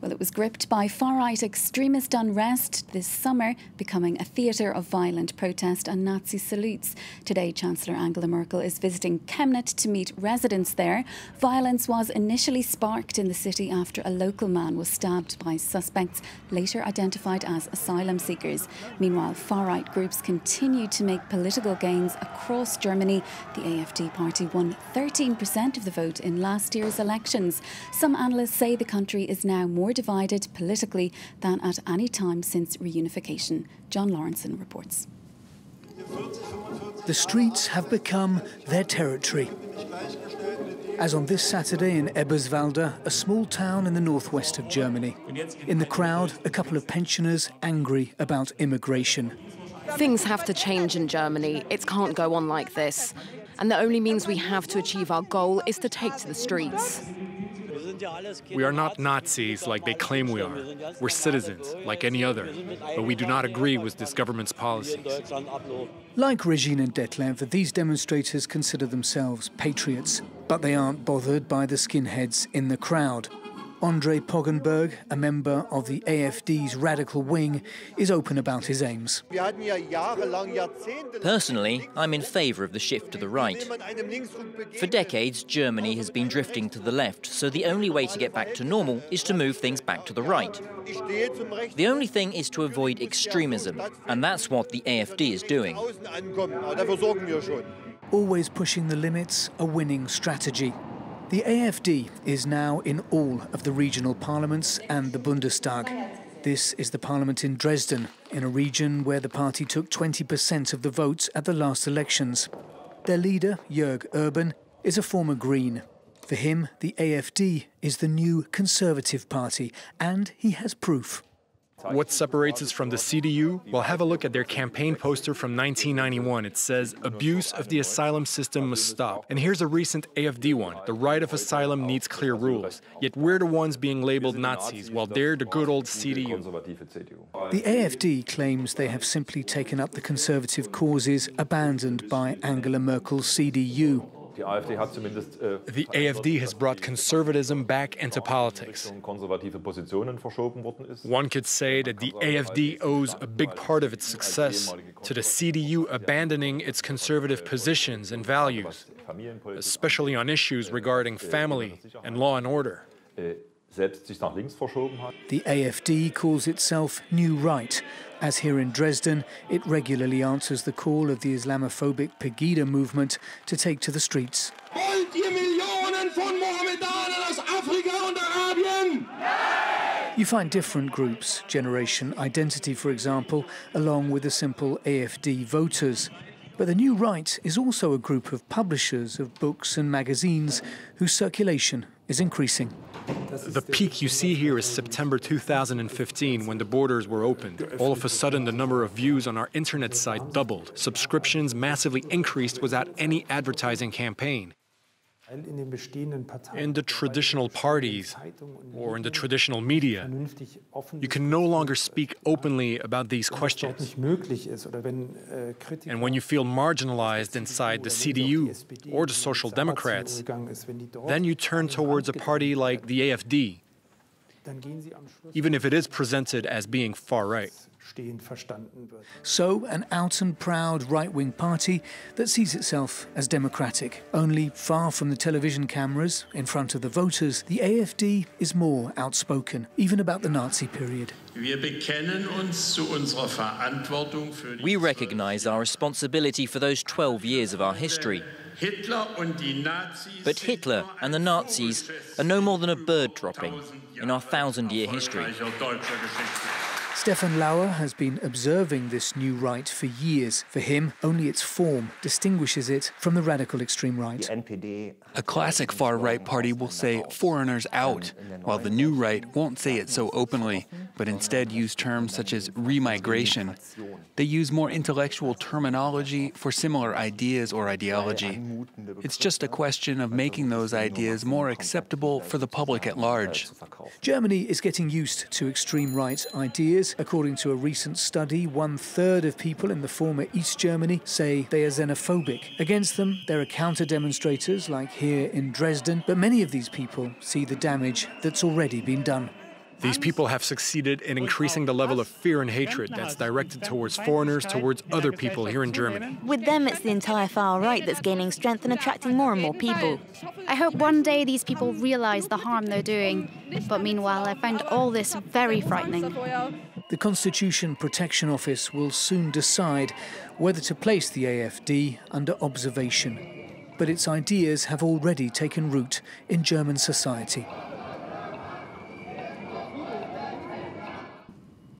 Well, it was gripped by far-right extremist unrest this summer, becoming a theatre of violent protest and Nazi salutes. Today, Chancellor Angela Merkel is visiting Chemnitz to meet residents there. Violence was initially sparked in the city after a local man was stabbed by suspects, later identified as asylum seekers. Meanwhile, far-right groups continue to make political gains across Germany. The AfD party won 13% of the vote in last year's elections. Some analysts say the country is now more divided politically than at any time since reunification. John Lawrenson reports. The streets have become their territory. As on this Saturday in Eberswalde, a small town in the northwest of Germany. In the crowd, a couple of pensioners angry about immigration. Things have to change in Germany. It can't go on like this. And the only means we have to achieve our goal is to take to the streets. We are not Nazis like they claim we are. We're citizens, like any other, but we do not agree with this government's policies. Like Regine and Detlev, these demonstrators consider themselves patriots, but they aren't bothered by the skinheads in the crowd. Andre Poggenberg, a member of the AfD's radical wing, is open about his aims. Personally, I'm in favour of the shift to the right. For decades, Germany has been drifting to the left, so the only way to get back to normal is to move things back to the right. The only thing is to avoid extremism, and that's what the AfD is doing. Always pushing the limits, a winning strategy. The AfD is now in all of the regional parliaments and the Bundestag. This is the parliament in Dresden, in a region where the party took 20% of the votes at the last elections. Their leader, Jörg Urban, is a former Green. For him, the AfD is the new Conservative Party, and he has proof. What separates us from the CDU? Well, have a look at their campaign poster from 1991. It says, "Abuse of the asylum system must stop." And here's a recent AfD one. "The right of asylum needs clear rules." Yet we're the ones being labeled Nazis, while they're the good old CDU. The AfD claims they have simply taken up the conservative causes abandoned by Angela Merkel's CDU. The AfD has brought conservatism back into politics. One could say that the AfD owes a big part of its success to the CDU abandoning its conservative positions and values, especially on issues regarding family and law and order. The AfD calls itself New Right, as here in Dresden, it regularly answers the call of the Islamophobic Pegida movement to take to the streets. You find different groups, Generation Identity, for example, along with the simple AfD voters. But the New Right is also a group of publishers of books and magazines whose circulation is increasing. The peak you see here is September 2015, when the borders were opened. All of a sudden, the number of views on our internet site doubled. Subscriptions massively increased without any advertising campaign. In the traditional parties, or in the traditional media, you can no longer speak openly about these questions. And when you feel marginalized inside the CDU or the Social Democrats, then you turn towards a party like the AfD, even if it is presented as being far-right. So, an out and proud right-wing party that sees itself as democratic. Only far from the television cameras, in front of the voters, the AfD is more outspoken, even about the Nazi period. We recognise our responsibility for those 12 years of our history. But Hitler and the Nazis are no more than a bird dropping in our 1,000-year history. Stefan Lauer has been observing this new right for years. For him, only its form distinguishes it from the radical extreme right. A classic far-right party will say foreigners out, while the new right won't say it so openly, but instead use terms such as remigration. They use more intellectual terminology for similar ideas or ideology. It's just a question of making those ideas more acceptable for the public at large. Germany is getting used to extreme right ideas. According to a recent study, 1/3 of people in the former East Germany say they are xenophobic. Against them, there are counter-demonstrators like here in Dresden, but many of these people see the damage that's already been done. These people have succeeded in increasing the level of fear and hatred that's directed towards foreigners, towards other people here in Germany. With them, it's the entire far right that's gaining strength and attracting more and more people. I hope one day these people realise the harm they're doing. But meanwhile, I find all this very frightening. The Constitution Protection Office will soon decide whether to place the AfD under observation. But its ideas have already taken root in German society.